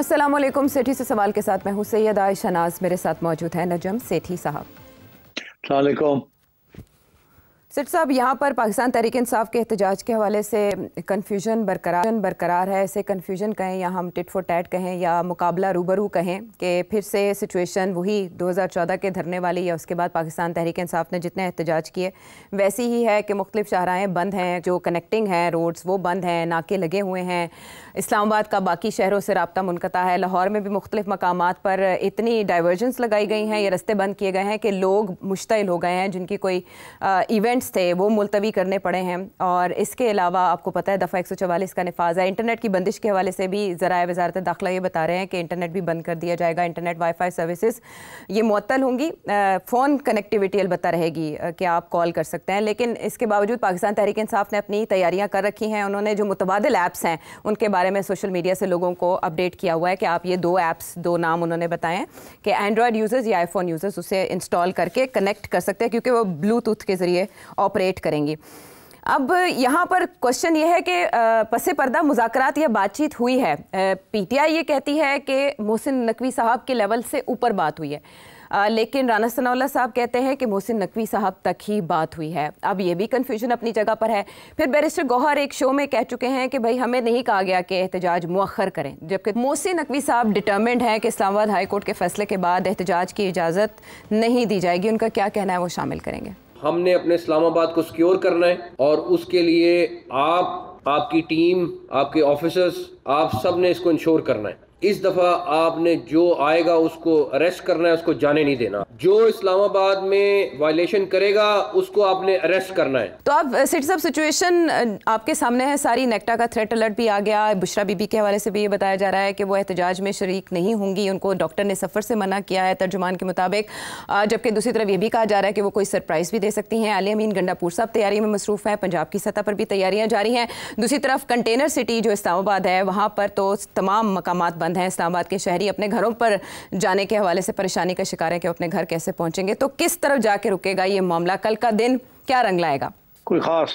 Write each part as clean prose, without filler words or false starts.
अस्सलाम वालेकुम। सेठी से सवाल के साथ मैं हूँ सैयद आयशा नाज, मेरे साथ मौजूद है नजम सेठी साहब। अस्सलाम वालेकुम। सेठ साहब, यहाँ पर पाकिस्तान तहरीक इंसाफ के एहतजाज के हवाले से कन्फ्यूजन बरकरार है। इसे कन्फ्यूजन कहें या हम टिट फॉर टैट कहें या मुकाबला रूबरू कहें कि फिर से सिचुएशन वही 2014 के धरने वाली या उसके बाद पाकिस्तान तहरीक इंसाफ ने जितने एहतजाज किए वैसी ही है कि मुख्तलिफ शाहराएँ बंद हैं, जो कनेक्टिंग हैं रोड्स वो बंद हैं, नाके लगे हुए हैं। इस्लामाबाद का बाकी शहरों से रब्ता मुनक़ता है। लाहौर में भी मुख्तलिफ मकामात पर इतनी डाइवर्जन्स लगाई गई हैं, ये रस्ते बंद किए गए हैं कि लोग मुश्तिल हो गए हैं, जिनकी कोई इवेंट्स थे वो मुलतवी करने पड़े हैं। और इसके अलावा आपको पता है दफ़ा 144 का नफाज है। इंटरनेट की बंदिश के हवाले से भी ज़राए वज़ारत दाखिला ये बता रहे हैं कि इंटरनेट भी बंद कर दिया जाएगा। इंटरनेट वाईफाई सर्विसेज ये मुअत्तल होंगी। फ़ोन कनेक्टिविटी अलबत्ता रहेगी कि आप कॉल कर सकते हैं, लेकिन इसके बावजूद पाकिस्तान तहरीक इंसाफ ने अपनी तैयारियाँ कर रखी हैं। उन्होंने जो मुतबादिल ऐप्स हैं उनके बारे में सोशल मीडिया से लोगों को अपडेट किया हुआ है कि आप ये दो नाम उन्होंने बताए हैं कि एंड्रॉयड यूज़र्स या आईफोन यूज़र्स उसे इंस्टॉल करके कनेक्ट कर सकते हैं, क्योंकि वो ब्लूटूथ के ज़रिए ऑपरेट करेंगी। अब यहाँ पर क्वेश्चन ये है कि पसे पर्दा मुज़ाकरात या बातचीत हुई है। पीटीआई ये कहती है कि मोहसिन नकवी साहब के लेवल से ऊपर बात हुई है, लेकिन राना सनाउल्लाह साहब कहते हैं कि मोहसिन नकवी साहब तक ही बात हुई है। अब ये भी कन्फ्यूजन अपनी जगह पर है। फिर बैरिस्टर गौहर एक शो में कह चुके हैं कि भाई हमें नहीं कहा गया कि एहतजाज मुअख्खर करें, जबकि मोहसिन नकवी साहब डिटर्मिंड हैं कि इस्लामाबाद हाई कोर्ट के फैसले के बाद एहतजाज की इजाज़त नहीं दी जाएगी। उनका क्या कहना है वो शामिल करेंगे। हमने अपने इस्लामाबाद को सिक्योर करना है और उसके लिए आपकी टीम, आपके ऑफिसर्स, आप सब ने इसको इंश्योर करना है। इस दफ़ा आपने जो आएगा उसको अरेस्ट करना है, उसको जाने नहीं देना। जो इस्लामाबाद में वायलेशन करेगा उसको आपने अरेस्ट करना है। तो अब सिटी साहब सिचुएशन आपके सामने है सारी। नेक्टा का थ्रेट अलर्ट भी आ गया। बुशरा बीबी के हवाले से भी ये बताया जा रहा है कि वो एहतजाज में शरीक नहीं होंगी, उनको डॉक्टर ने सफ़र से मना किया है तर्जुमान के मुताबिक। जबकि दूसरी तरफ ये भी कहा जा रहा है कि वो कोई सरप्राइज़ भी दे सकती हैं। अली अमीन गंडापुर साहब तैयारी में मसरूफ़ हैं, पंजाब की सतह पर भी तैयारियाँ जारी हैं। दूसरी तरफ कंटेनर सिटी जो इस्लामाबाद है वहाँ पर तो तमाम मकामात बंद हैं। इस्लामाबाद के शहरी अपने घरों पर जाने के हवाले से परेशानी का शिकार है कि अपने घर कैसे पहुंचेंगे। तो किस तरफ जाके रुकेगा ये मामला? कल का दिन क्या रंग लाएगा? कोई खास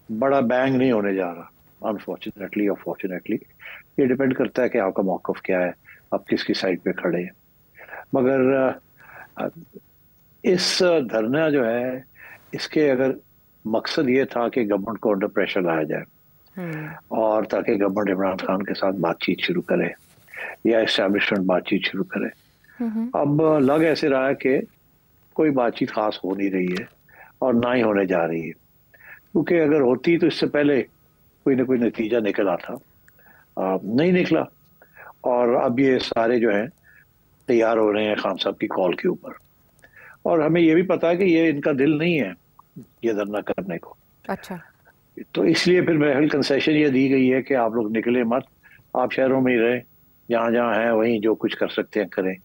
बड़ा बैंग नहीं होने जा रहा, अनफॉर्चुनेटली और फॉर्चुनेटली। ये डिपेंड करता है कि आपका मौक़िफ़ क्या है, आप किसकी साइड पे खड़े हैं। मगर इस धरना जो है इसके अगर मकसद ये था कि गवर्नमेंट को अंडर प्रेशर लाया जाए और ताकि गवर्नमेंट इमरान खान के साथ बातचीत शुरू करे या एस्टैब्लिशमेंट बातचीत शुरू करे। अब लग ऐसे रहा है कि कोई बातचीत खास हो नहीं रही है और ना ही होने जा रही है, क्योंकि अगर होती तो इससे पहले कोई ना कोई नतीजा निकल आता, नहीं निकला। और अब ये सारे जो हैं तैयार हो रहे हैं खान साहब की कॉल के ऊपर, और हमें ये भी पता है कि ये इनका दिल नहीं है ये धरना करने को। अच्छा, तो इसलिए फिर बहरहाल कंसेशन ये दी गई है कि आप लोग निकले मत, आप शहरों में ही रहें, जहाँ जहाँ हैं वहीं जो कुछ कर सकते हैं करें।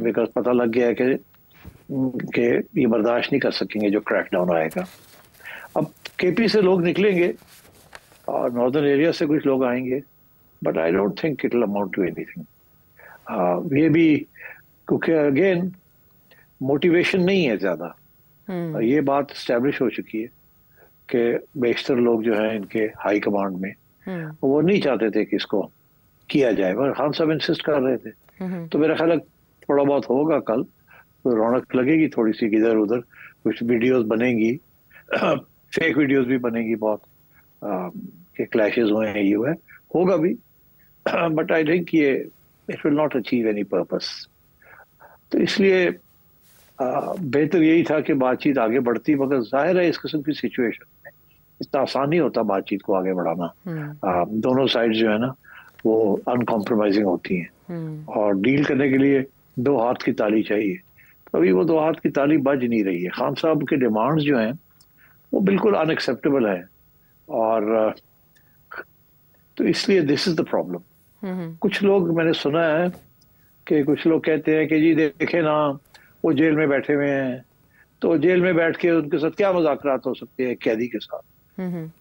बिकॉज पता लग गया है कि ये बर्दाश्त नहीं कर सकेंगे जो क्रैकडाउन आएगा। अब केपी से लोग निकलेंगे और नॉर्दर्न एरिया से कुछ लोग आएंगे, but I don't think it will amount to anything. ये भी क्योंकि अगेन मोटिवेशन नहीं है ज़्यादा। ये बात इस्टेब्लिश हो चुकी है कि बेशतर लोग जो हैं इनके हाई कमांड में वो नहीं चाहते थे कि इसको किया जाए, मगर खान साहब इंसिस्ट कर रहे थे। तो मेरा ख्याल है थोड़ा बहुत होगा कल, तो रौनक लगेगी थोड़ी सी, इधर उधर कुछ वीडियोस बनेंगी, फेक वीडियोस भी बनेगी बहुत कि क्लैशेस हुए हैं, ये है होगा भी, बट आई थिंक ये it will not achieve any purpose. तो इसलिए बेहतर यही था कि बातचीत आगे बढ़ती, मगर जाहिर है इस किस्म की सिचुएशन में इतना आसान नहीं होता बातचीत को आगे बढ़ाना। दोनों साइड जो है ना वो अनकॉम्प्रोमाइजिंग होती हैं और डील करने के लिए दो हाथ की ताली चाहिए। तो अभी वो दो हाथ की ताली बज नहीं रही है। खान साहब के डिमांड्स जो हैं वो बिल्कुल अनएक्सेप्टेबल है, और तो इसलिए दिस इज द प्रॉब्लम। कुछ लोग मैंने सुना है कि कुछ लोग कहते हैं कि जी देखे ना वो जेल में बैठे हुए हैं, तो जेल में बैठ के उनके साथ क्या मुज़ाकरात हो सकते हैं कैदी के साथ,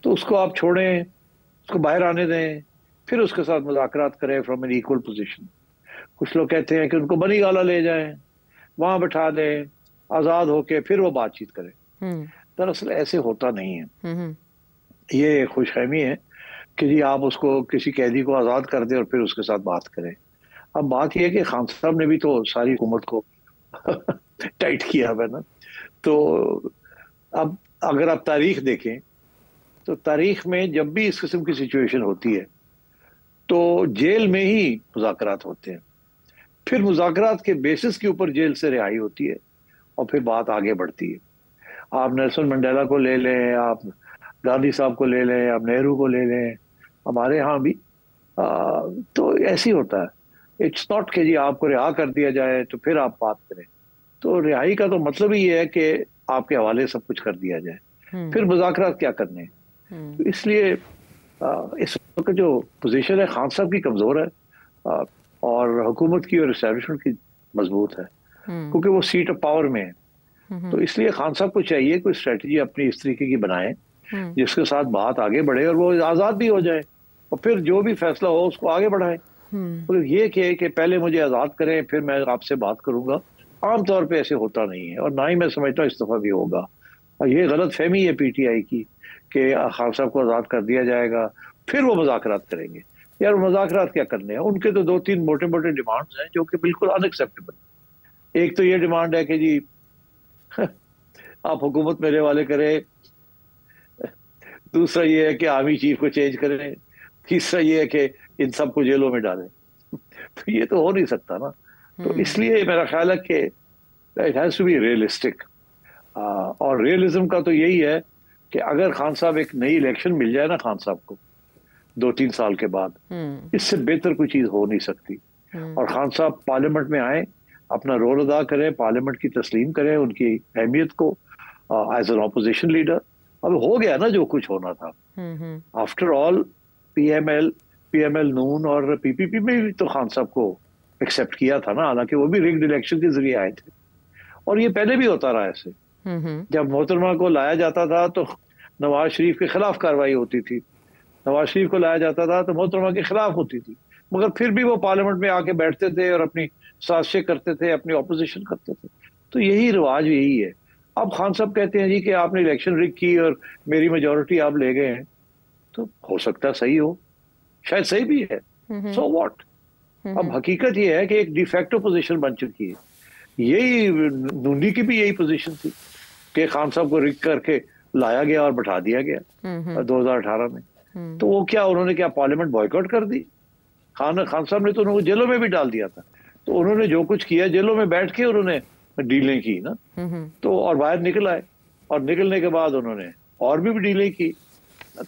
तो उसको आप छोड़ें, उसको बाहर आने दें, फिर उसके साथ मुज़ाकरात करें फ्रॉम एन इक्वल पोजीशन। कुछ लोग कहते हैं कि उनको बनी गाला ले जाएं, वहां बैठा दें, आज़ाद होके फिर वो बातचीत करें। दरअसल ऐसे होता नहीं है, ये खुशफहमी है कि जी आप उसको किसी कैदी को आज़ाद कर दें और फिर उसके साथ बात करें। अब बात यह है कि खान साहब ने भी तो सारी हुकूमत को टाइट किया है ना। तो अब अगर आप तारीख देखें तो तारीख में जब भी इस किस्म की सिचुएशन होती है तो जेल में ही मुज़ाकरात होते हैं, फिर मुज़ाकरात के बेसिस के ऊपर जेल से रिहाई होती है और फिर बात आगे बढ़ती है। आप नेल्सन मंडेला को ले लें, आप गांधी साहब को ले लें, आप नेहरू को ले लें, हमारे यहाँ भी तो ऐसे ही होता है। इट्स नॉट कि जी आपको रिहा कर दिया जाए तो फिर आप बात करें। तो रिहाई का तो मतलब ही है कि आपके हवाले सब कुछ कर दिया जाए, फिर मुज़ाकरात क्या करने। तो इसलिए इस वक्त जो पोजीशन है खान साहब की कमजोर है और हुकूमत की और एस्टैब्लिशमेंट की मजबूत है, क्योंकि वो सीट ऑफ पावर में है। तो इसलिए खान साहब को चाहिए कोई स्ट्रेटजी अपनी इस तरीके की बनाए जिसके साथ बात आगे बढ़े और वो आज़ाद भी हो जाए और फिर जो भी फैसला हो उसको आगे बढ़ाए। तो ये कहे कि पहले मुझे आज़ाद करें फिर मैं आपसे बात करूंगा, आमतौर पे ऐसे होता नहीं है और ना ही मैं समझता हूँ इस दफा भी होगा। और ये गलत फहमी है पीटीआई की कि खान साहब को आज़ाद कर दिया जाएगा फिर वो मुज़ाकरात करेंगे। यार मुज़ाकरात क्या करने हैं, उनके तो 2-3 मोटे मोटे डिमांड्स हैं जो कि बिल्कुल अनएक्सेप्टेबल। एक तो ये डिमांड है कि जी आप हुकूमत मेरे वाले करें, दूसरा ये है कि आर्मी चीफ को चेंज करें, तीसरा ये है कि इन सबको जेलों में डालें। तो ये तो हो नहीं सकता ना। तो इसलिए मेरा ख्याल है कि it has to be realistic. और रियलिज्म का तो यही है कि अगर खान साहब एक नई इलेक्शन मिल जाए ना खान साहब को 2-3 साल के बाद, इससे बेहतर कोई चीज हो नहीं सकती। और खान साहब पार्लियामेंट में आए, अपना रोल अदा करें, पार्लियामेंट की तस्लीम करें उनकी अहमियत को एज एन ऑपोजिशन लीडर। अब हो गया ना जो कुछ होना था। आफ्टर ऑल पीएमएल नून और पीपीपी में भी तो खान साहब को एक्सेप्ट किया था ना, हालांकि वो भी रिग्ड इलेक्शन के जरिए आए थे और ये पहले भी होता रहा ऐसे। जब मोहतरमा को लाया जाता था तो नवाज शरीफ के खिलाफ कार्रवाई होती थी, नवाज शरीफ को लाया जाता था तो मोहतरमा के खिलाफ होती थी, मगर फिर भी वो पार्लियामेंट में आके बैठते थे और अपनी साजिशें करते थे, अपनी ऑपोजिशन करते थे। तो यही रिवाज यही है। अब खान साहब कहते हैं जी कि आपने इलेक्शन रिग की और मेरी मेजोरिटी आप ले गए हैं, तो हो सकता है सही हो, शायद सही भी है, सो व्हाट। अब हकीकत ये है कि एक डिफेक्टो पोजीशन बन चुकी है। यही नूनी की भी यही पोजीशन थी कि खान साहब को रिग करके लाया गया और बैठा दिया गया 2018 में। तो वो क्या उन्होंने क्या पार्लियामेंट बॉयकॉट कर दी? खान साहब ने तो उनको जेलों में भी डाल दिया था। तो उन्होंने जो कुछ किया जेलों में बैठ के उन्होंने डीलें की ना, तो और बाहर निकल आए और निकलने के बाद उन्होंने और भी डीलें की।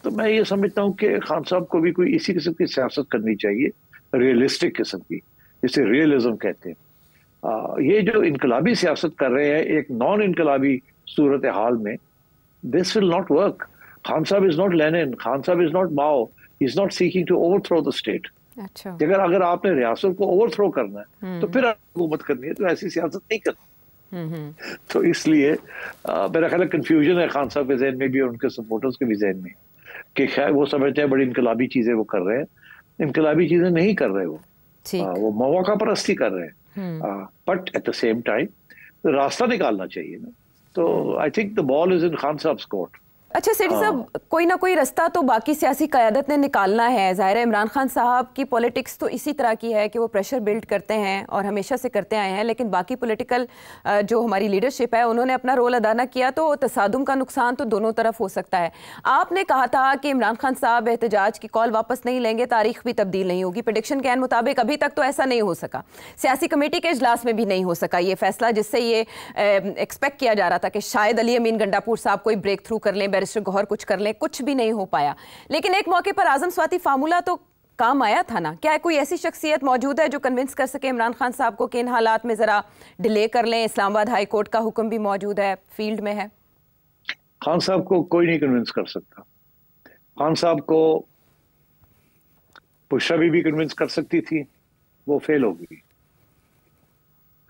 तो मैं ये समझता हूँ कि खान साहब को भी कोई इसी किस्म की सियासत करनी चाहिए, रियलिस्टिक किस्म की, जिसे रियलिज्म कहते हैं। ये जो इनकलाबी सियासत कर रहे हैं एक नॉन इनकलाबी सूरत हाल में, this will not work. Khan Sahab is not Lenin, Khan Sahab is not Mao, he is not seeking to overthrow the state. अच्छा, अगर आपने रियासत को ओवरथ्रो करना है तो फिर हुकूमत करनी है, तो ऐसी सियासत नहीं करनी। तो इसलिए मेरा ख्याल है कंफ्यूजन है खान साहब के जहन में भी और उनके सपोर्टर्स के भी जहन में कि खैर वो समझते हैं बड़ी इनकलाबी चीजें वो कर रहे हैं। इनकलाबी चीजें नहीं कर रहे वो मौका परस्ती कर रहे हैं। But at the same time रास्ता निकालना चाहिए ना। तो I think the ball is in Khan साहब कोर्ट। अच्छा सेठी साहब, कोई ना कोई रास्ता तो बाकी सियासी क़यादत ने निकालना है। ज़ाहिर है इमरान खान साहब की पॉलिटिक्स तो इसी तरह की है कि वो प्रेशर बिल्ड करते हैं और हमेशा से करते आए हैं, लेकिन बाकी पॉलिटिकल जो हमारी लीडरशिप है उन्होंने अपना रोल अदा न किया तो तसादुम का नुकसान तो दोनों तरफ हो सकता है। आपने कहा था कि इमरान खान साहब एहतजाज की कॉल वापस नहीं लेंगे, तारीख भी तब्दील नहीं होगी। प्रेडिक्शन के मुताबिक अभी तक तो ऐसा नहीं हो सका, सियासी कमेटी के इजलास में भी नहीं हो सका ये फैसला, जिससे ये एक्सपेक्ट किया जा रहा था कि शायद अली अमीन गंडापुर साहब कोई ब्रेक थ्रू कर लें, बैरिस्टर गौहर कुछ कर लें, कुछ भी नहीं हो पाया। लेकिन एक मौके पर आजम स्वाति फार्मूला तो काम आया था ना। क्या कोई ऐसी शख्सियत मौजूद है जो कन्विंस कर सके इमरान खान साहब को कि इन हालात में जरा डिले कर लें? इस्लामाबाद हाई कोर्ट का हुक्म भी मौजूद है, फील्ड में है। खान साहब को कोई नहीं कन्विंस कर सकता। खान साहब को बुशरा भी कन्विंस कर सकती थी, वो फेल हो गई।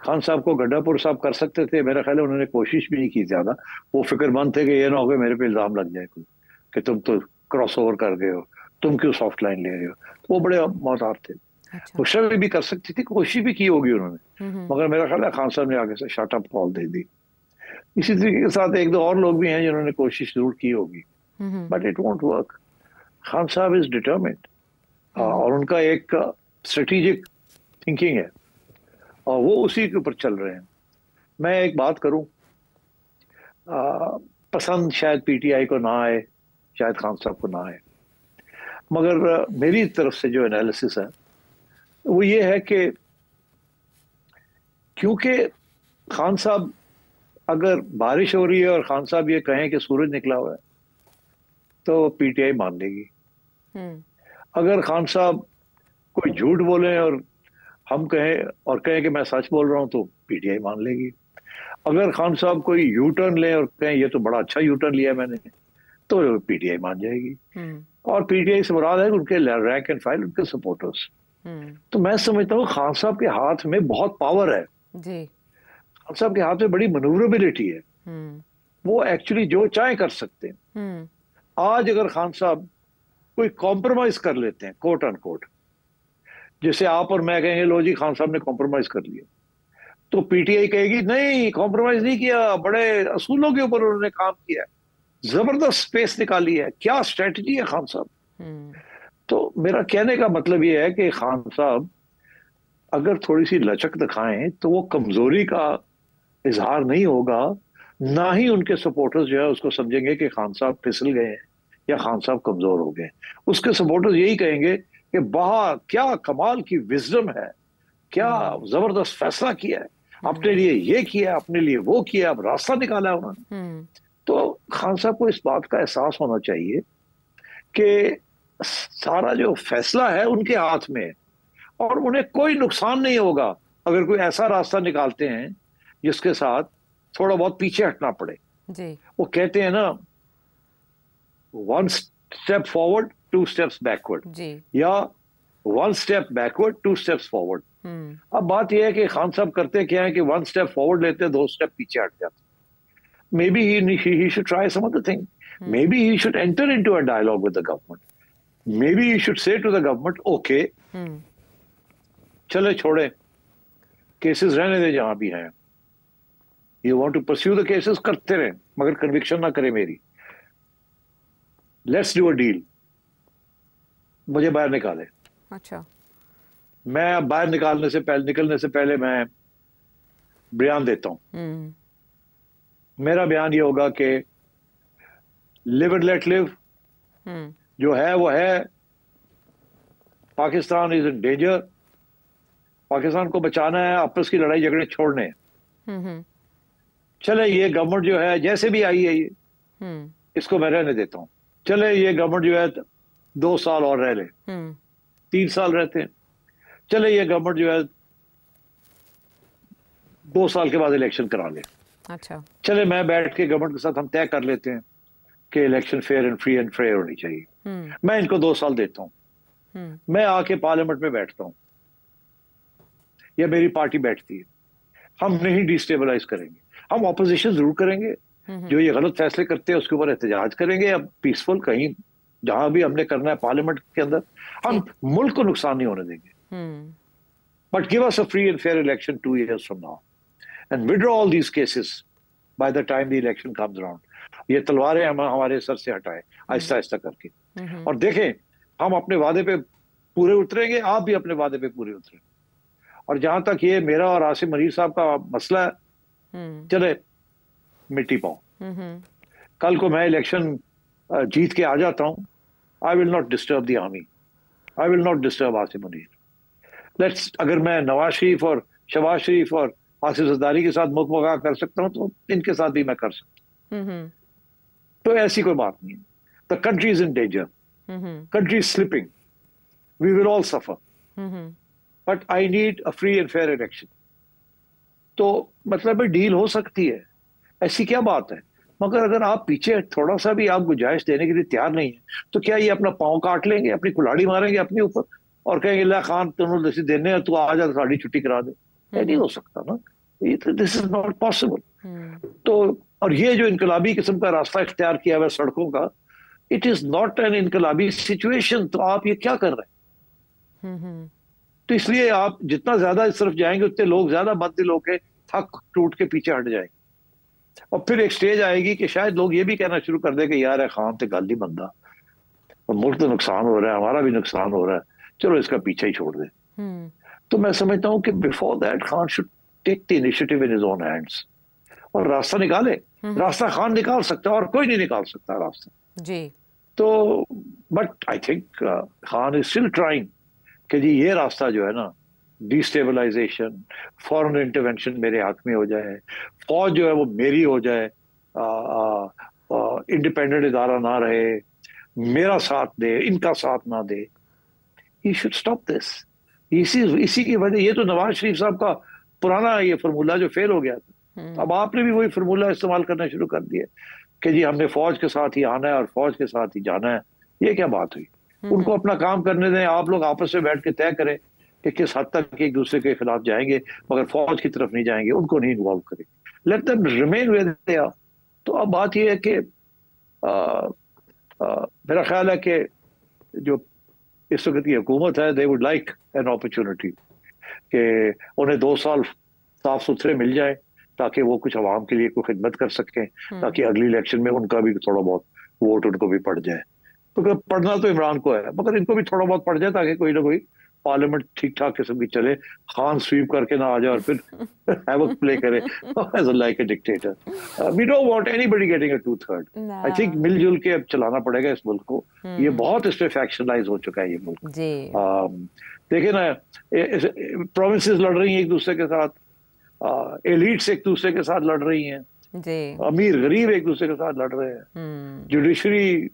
खान साहब को गड्ढापुर साहब कर सकते थे, मेरा ख्याल है उन्होंने कोशिश भी नहीं की ज्यादा। वो फिक्रमंद थे कि ये ना हो मेरे पे इल्जाम लग जाए कोई कि तुम तो क्रॉस ओवर कर गए हो, तुम क्यों सॉफ्ट लाइन ले रहे हो। तो वो बड़े मोहतात थे। अच्छा। बुशरा भी कर सकती थी, कोशिश भी की होगी उन्होंने, मगर मेरा ख्याल है खान साहब ने आगे से शट अप कॉल दे दी। इसी तरीके के साथ एक दो और लोग भी हैं जिन्होंने कोशिश जरूर की होगी, but it won't work. Khan Sahab is determined और उनका एक स्ट्रेटेजिक थिंकिंग है और वो उसी के ऊपर चल रहे हैं। मैं एक बात करूं, पसंद शायद पीटीआई को ना आए, शायद खान साहब को ना आए, मगर मेरी तरफ से जो एनालिसिस है वो ये है कि क्योंकि खान साहब, अगर बारिश हो रही है और खान साहब ये कहें कि सूरज निकला हुआ है तो पीटीआई मान लेगी। अगर खान साहब कोई झूठ बोले और हम कहें कि मैं सच बोल रहा हूं तो पीटीआई मान लेगी। अगर खान साहब कोई यू टर्न ले और कहें ये तो बड़ा अच्छा यू टर्न लिया मैंने, तो पीटीआई मान जाएगी। और पीटीआई से मुराद है उनके रैंक एंड फाइल, उनके सपोर्टर्स। तो मैं समझता हूँ खान साहब के हाथ में बहुत पावर है जी। खान साहब के हाथ में बड़ी मनूवरेबिलिटी है, वो एक्चुअली जो चाहे कर सकते हैं। आज अगर खान साहब कोई कॉम्प्रोमाइज कर लेते हैं, कोट अनकोट, जैसे आप और मैं कहेंगे लो जी खान साहब ने कॉम्प्रोमाइज कर लिया, तो पीटीआई कहेगी नहीं कॉम्प्रोमाइज नहीं किया, बड़े असूलों के ऊपर उन्होंने काम किया, जबरदस्त स्पेस निकाली है, क्या स्ट्रेटजी है खान साहब। तो मेरा कहने का मतलब ये है कि खान साहब अगर थोड़ी सी लचक दिखाएं तो वो कमजोरी का इजहार नहीं होगा, ना ही उनके सपोर्टर्स जो है उसको समझेंगे कि खान साहब फिसल गए हैं या खान साहब कमजोर हो गए। उसके सपोर्टर्स यही कहेंगे कि वाह क्या कमाल की विजडम है, क्या जबरदस्त फैसला किया है, अपने लिए ये किया, अपने लिए वो किया, अब रास्ता निकाला है उन्होंने। तो खान साहब को इस बात का एहसास होना चाहिए कि सारा जो फैसला है उनके हाथ में है और उन्हें कोई नुकसान नहीं होगा अगर कोई ऐसा रास्ता निकालते हैं जिसके साथ थोड़ा बहुत पीछे हटना पड़े जी। वो कहते हैं ना, 1 स्टेप फॉरवर्ड 2 स्टेप्स बैकवर्ड, या 1 स्टेप बैकवर्ड 2 स्टेप्स फॉरवर्ड। अब बात यह है कि खान साहब करते क्या है कि 1 स्टेप फॉरवर्ड लेते हैं, 2 स्टेप पीछे हट जाते। Maybe he should try some other thing. Maybe he should enter into a dialogue with the government. Maybe he should say to the government, okay, चले छोड़े, केसेस रहने दे जहां भी हैं, you want to pursue the cases, करते रहे मगर conviction ना करे मेरी, let's do a deal, मुझे बाहर निकाले। अच्छा, मैं बाहर निकलने से पहले मैं बयान देता हूं। मेरा बयान ये होगा कि लिव एंड लेट लिव जो है वो है, Pakistan is in danger, Pakistan को बचाना है, आपस की लड़ाई झगड़े छोड़ने हैं। चले ये गवर्नमेंट जो है जैसे भी आई है ये इसको मैं रहने देता हूं, चले ये गवर्नमेंट जो है 2 साल और रह ले, 3 साल रहते हैं, चले ये गवर्नमेंट जो है 2 साल के बाद इलेक्शन करा ले। अच्छा, चले मैं बैठ के गवर्नमेंट के साथ हम तय कर लेते हैं कि election fair and free and fair होनी चाहिए। मैं इनको 2 साल देता हूं, मैं आके पार्लियामेंट में बैठता हूं या मेरी पार्टी बैठती है, हम नहीं डिस्टेबलाइज करेंगे, हम ऑपोजिशन जरूर करेंगे, जो ये गलत फैसले करते हैं उसके ऊपर एहतजाज करेंगे, अब पीसफुल कहीं जहां भी हमने करना है पार्लियामेंट के अंदर, हम मुल्क को नुकसान नहीं होने देंगे। But give us a free and fair election 2 years from now and withdraw all these cases by the time the election comes around. ये तलवारें हम हमारे सर से हटाएं आहिस्ता आहिस्ता करके, और देखें हम अपने वादे पे पूरे उतरेंगे, आप भी अपने वादे पे पूरे उतरें। और जहां तक ये मेरा और आसिम मनीर साहब का मसला है, चले मिट्टी पाओ, कल को मैं इलेक्शन जीत के आ जाता हूं, I will not disturb the army, I will not disturb Asim Munir. Let's, अगर मैं नवाज शरीफ और शहबाज शरीफ और आसिफ जरदारी के साथ मुकाबला कर सकता हूं तो इनके साथ भी मैं कर सकता हूं। तो ऐसी कोई बात नहीं है। The country is in danger, country is slipping, we will all suffer, but I need a free and fair election. तो मतलब डील हो सकती है, ऐसी क्या बात है। मगर अगर आप पीछे थोड़ा सा भी आप गुंजाइश देने के लिए तैयार नहीं है तो क्या ये अपना पांव काट लेंगे, अपनी कुल्हाड़ी मारेंगे अपने ऊपर और कहेंगे ला खान तुम देने हैं, तू आ जा साड़ी छुट्टी करा दे। नहीं हो सकता ना, दिस इज नॉट पॉसिबल। तो और ये जो इनकलाबी किस्म का रास्ता इख्तियार किया हुआ सड़कों का, इट इज नॉट एन इनकलाबी सिचुएशन। तो आप ये क्या कर रहे हैं? तो इसलिए आप जितना ज्यादा इस तरफ जाएंगे उतने लोग ज्यादा बददिल होके थक टूट के पीछे हट जाएंगे, और फिर एक स्टेज आएगी कि शायद लोग ये भी कहना शुरू कर दे कि यार है खान तो गल ही बंदा, और मुल्क तो नुकसान हो रहा है, हमारा भी नुकसान हो रहा है, चलो इसका पीछे ही छोड़ दे। तो मैं समझता हूँ कि before that Khan should take the initiative in his own hands और रास्ता निकाले। रास्ता खान निकाल सकता है और कोई नहीं निकाल सकता रास्ता जी। तो but I think Khan is still trying कि जी ये रास्ता जो है ना, डिस्टेबलाइजेशन, फॉरेन इंटरवेंशन मेरे हाथ में हो जाए, फौज जो है वो मेरी हो जाए, इंडिपेंडेंट इदारा ना रहे, मेरा साथ दे, इनका साथ ना दे। He should stop this. इसी की वजह, ये तो नवाज शरीफ साहब का पुराना ये फार्मूला जो फेल हो गया था, अब आपने भी वही फार्मूला इस्तेमाल करना शुरू कर दिया कि जी हमने फौज के साथ ही आना है और फौज के साथ ही जाना है। ये क्या बात हुई? उनको अपना काम करने दें, आप लोग आपस में बैठ के तय करें कि किस हद तक एक दूसरे के खिलाफ जाएंगे, मगर फौज की तरफ नहीं जाएंगे, उनको नहीं इन्वॉल्व करेंगे, let them remain where they are. तो अब बात यह है कि मेरा ख्याल है कि जो इस वक्त की हुकूमत है, they would like an opportunity कि उन्हें 2 साल साफ सुथरे मिल जाए ताकि वो कुछ आवाम के लिए कोई खिदमत कर सकें, ताकि अगली इलेक्शन में उनका भी थोड़ा बहुत वोट उनको भी पड़ जाए। तो पढ़ना तो इमरान को है, मगर इनको भी थोड़ा बहुत पड़ जाए ताकि कोई ना कोई पार्लियामेंट ठीक ठाक किस्म की चले, खान स्वीप करके ना आ जाए और फिर हैवक प्ले करे as like a dictator. We don't want anybody getting a 2/3। I think मिलजुल के अब चलाना पड़ेगा इस मुल्क को। ये बहुत इस पे फैक्शनलाइज हो चुका है ये मुल्क जी। देखिए ना, प्रोविंसेस लड़ रही हैं एक दूसरे के साथ, एलिट्स एक दूसरे के साथ लड़ रही हैं जी, अमीर गरीब एक दूसरे के साथ लड़ रहे हैं, जुडिशरी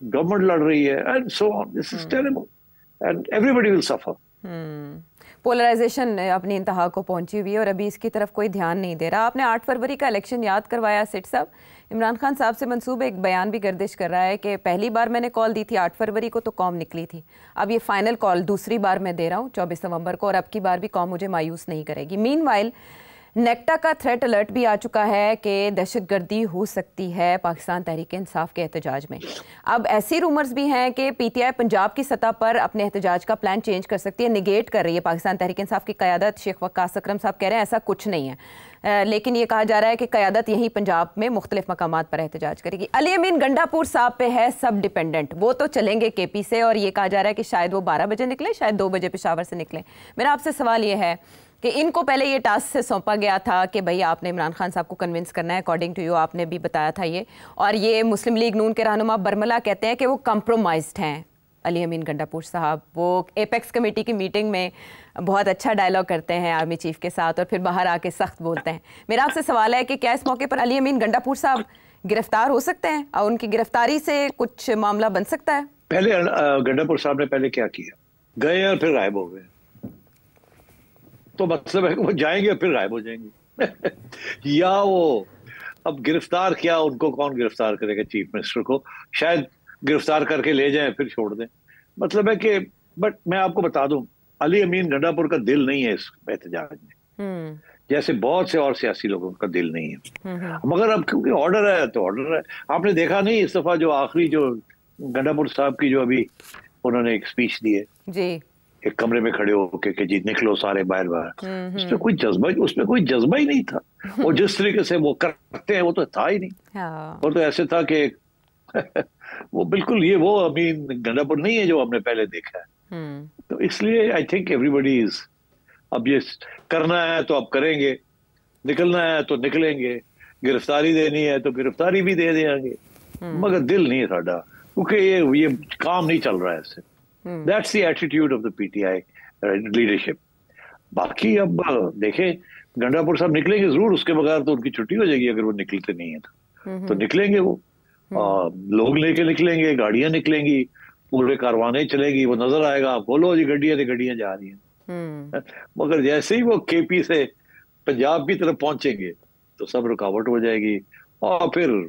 गवर्नमेंट लड़ रही है, and so on. This is terrible and everybody will suffer। Polarisation अपनी इंतहा को पहुंची हुई है और अभी इसकी तरफ कोई ध्यान नहीं दे रहा। आपने 8 फरवरी का इलेक्शन याद करवाया सेठ साहब। इमरान खान साहब से मंसूब एक बयान भी गर्दिश कर रहा है कि पहली बार मैंने कॉल दी थी 8 फरवरी को तो कौम निकली थी, अब ये फाइनल कॉल दूसरी बार मैं दे रहा हूँ 24 नवंबर को, और अब की बार भी कौम मुझे मायूस नहीं करेगी। मीनवाइल नेक्टा का थ्रेट अलर्ट भी आ चुका है कि दहशतगर्दी हो सकती है पाकिस्तान तहरीक इंसाफ के एहतजाज में। अब ऐसी रूमर्स भी हैं कि पीटीआई पंजाब की सतह पर अपने एहतजाज का प्लान चेंज कर सकती है, निगेट कर रही है पाकिस्तान तहरीक इंसाफ की क़यादत। शेख वक्कास अकरम साहब कह रहे हैं ऐसा कुछ नहीं है, लेकिन ये कहा जा रहा है कि क़यादत यहीं पंजाब में मुख्तलिफ मकामात पर एहतजाज करेगी। अली अमीन गंडापुर साहब पे है सब डिपेंडेंट, वो तो चलेंगे केपी से, और ये कहा जा रहा है कि शायद वो 12 बजे निकले, शायद 2 बजे पेशावर से निकले। मेरा आपसे सवाल ये है कि इनको पहले ये टास्क से सौंपा गया था कि भाई आपने इमरान खान साहब को कन्विंस करना है, अकॉर्डिंग टू यू आपने भी बताया था ये, और ये मुस्लिम लीग नून के रहनुमा बरमला कहते हैं कि वो कंप्रोमाइज्ड हैं। अली अमीन गंडापुर साहब वो एपेक्स कमेटी की मीटिंग में बहुत अच्छा डायलॉग करते हैं आर्मी चीफ के साथ और फिर बाहर आके सख्त बोलते हैं। मेरा आपसे सवाल है कि क्या इस मौके पर अली अमीन गंडापुर साहब गिरफ्तार हो सकते हैं और उनकी गिरफ्तारी से कुछ मामला बन सकता है? पहले गंडापुर साहब ने पहले क्या किया, गए और फिर गायब हो गए, तो मतलब है कि वो जाएंगे और फिर गायब हो जाएंगे या वो अब गिरफ्तार किया, उनको कौन गिरफ्तार करेगा? चीफ मिनिस्टर को शायद गिरफ्तार करके ले जाएं फिर छोड़ दें। मतलब है कि बट मैं आपको बता दूं, अली अमीन गंडापुर का दिल नहीं है इस एहतजाज में, जैसे बहुत से और सियासी लोगों का दिल नहीं है। मगर अब क्योंकि ऑर्डर है तो ऑर्डर है। आपने देखा नहीं इस दफा जो आखिरी जो गंडापुर साहब की जो अभी उन्होंने एक स्पीच दी है जी, एक कमरे में खड़े होके कि जी निकलो सारे बाहर बाहर, उसमें कोई जज्बा ही नहीं था। वो जिस तरीके से वो करते हैं वो तो था ही नहीं। वो तो ऐसे था कि वो बिल्कुल ये वो अमीन गंडापुर नहीं है जो हमने पहले देखा है। तो इसलिए आई थिंक एवरीबडी इज, अब ये करना है तो अब करेंगे, निकलना है तो निकलेंगे, गिरफ्तारी देनी है तो गिरफ्तारी भी दे देंगे, मगर दिल नहीं है साडा, क्योंकि ये काम नहीं चल रहा है इससे। That's the attitude of the PTI leadership। बाकी अब देखें, गंडापुर साहब निकलेंगे जरूर, उसके बगैर तो उनकी छुट्टी हो जाएगी अगर वो निकलते नहीं है तो निकलेंगे वो, लोग लेके निकलेंगे, गाड़ियां निकलेंगी, पूरे कारवाने चलेगी, वो नजर आएगा आपको, लो जी गड्डियां जा रही हैं। मगर जैसे ही वो केपी से पंजाब की तरफ पहुंचेंगे तो सब रुकावट हो जाएगी और फिर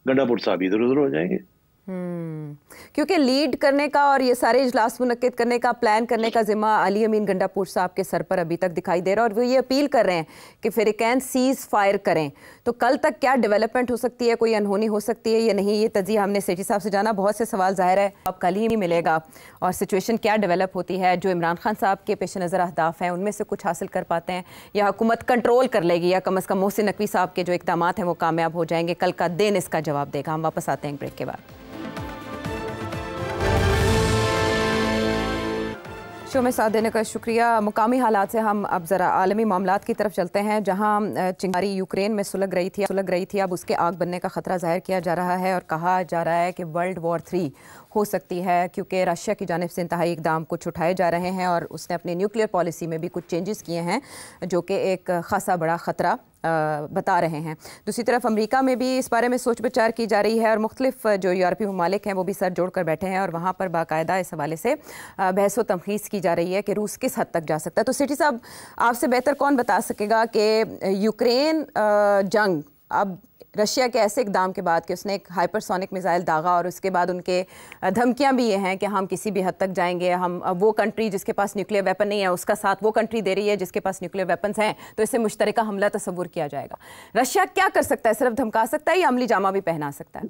गंडापुर साहब इधर उधर हो जाएंगे। क्योंकि लीड करने का और ये सारे इजलास मुनक्किद करने का, प्लान करने का जिम्मा अली अमीन गंडापुर साहब के सर पर अभी तक दिखाई दे रहा है, और वो ये अपील कर रहे हैं कि फ़िरक़ैन सीज़ फायर करें। तो कल तक क्या डेवलपमेंट हो सकती है, कोई अनहोनी हो सकती है या नहीं, ये तजिया हमने सेठी साहब से जाना। बहुत से सवाल ज़ाहिर है अब कल ही मिलेगा और सिचुएशन क्या डेवलप होती है, जो इमरान खान साहब के पेश नज़र अहदाफ हैं उनमें से कुछ हासिल कर पाते हैं या हुकूमत कंट्रोल कर लेगी, या कम अज़ कम मोहसिन नकवी साहब के जो इक़दाम हैं वो कामयाब हो जाएंगे। कल का दिन इसका जवाब देगा। हम वापस आते हैं ब्रेक के बाद। शो में साथ देने का शुक्रिया। मुकामी हालात से हम अब ज़रा आलमी मामलात की तरफ चलते हैं, जहां चिंगारी यूक्रेन में सुलग रही थी। अब उसके आग बनने का ख़तरा जाहिर किया जा रहा है और कहा जा रहा है कि वर्ल्ड वॉर 3 हो सकती है, क्योंकि रशिया की जानिब से इंतहाई इकदाम कुछ उठाए जा रहे हैं और उसने अपनी न्यूक्लियर पॉलिसी में भी कुछ चेंजेस किए हैं जो कि एक ख़ासा बड़ा ख़तरा बता रहे हैं। दूसरी तरफ अमेरिका में भी इस बारे में सोच विचार की जा रही है और मुख्तलिफ जो यूरोपीय ममालिक हैं वो भी सर जोड़ कर बैठे हैं और वहाँ पर बाकायदा इस हवाले से बहस व तमखीस की जा रही है कि रूस किस हद तक जा सकता है। तो सिटी साहब, आपसे बेहतर कौन बता सकेगा कि यूक्रेन जंग अब रशिया के ऐसे इकदाम के बाद कि उसने एक हाइपरसोनिक मिसाइल दागा और उसके बाद उनके धमकियां भी ये हैं कि हम किसी भी हद तक जाएंगे, हम वो कंट्री जिसके पास न्यूक्लियर वेपन नहीं है उसका साथ वो कंट्री दे रही है जिसके पास न्यूक्लियर वेपन्स हैं, तो इससे मुश्तरका हमला तस्वुर किया जाएगा। रशिया क्या कर सकता है? सिर्फ धमका सकता है या अमली जामा भी पहना सकता है?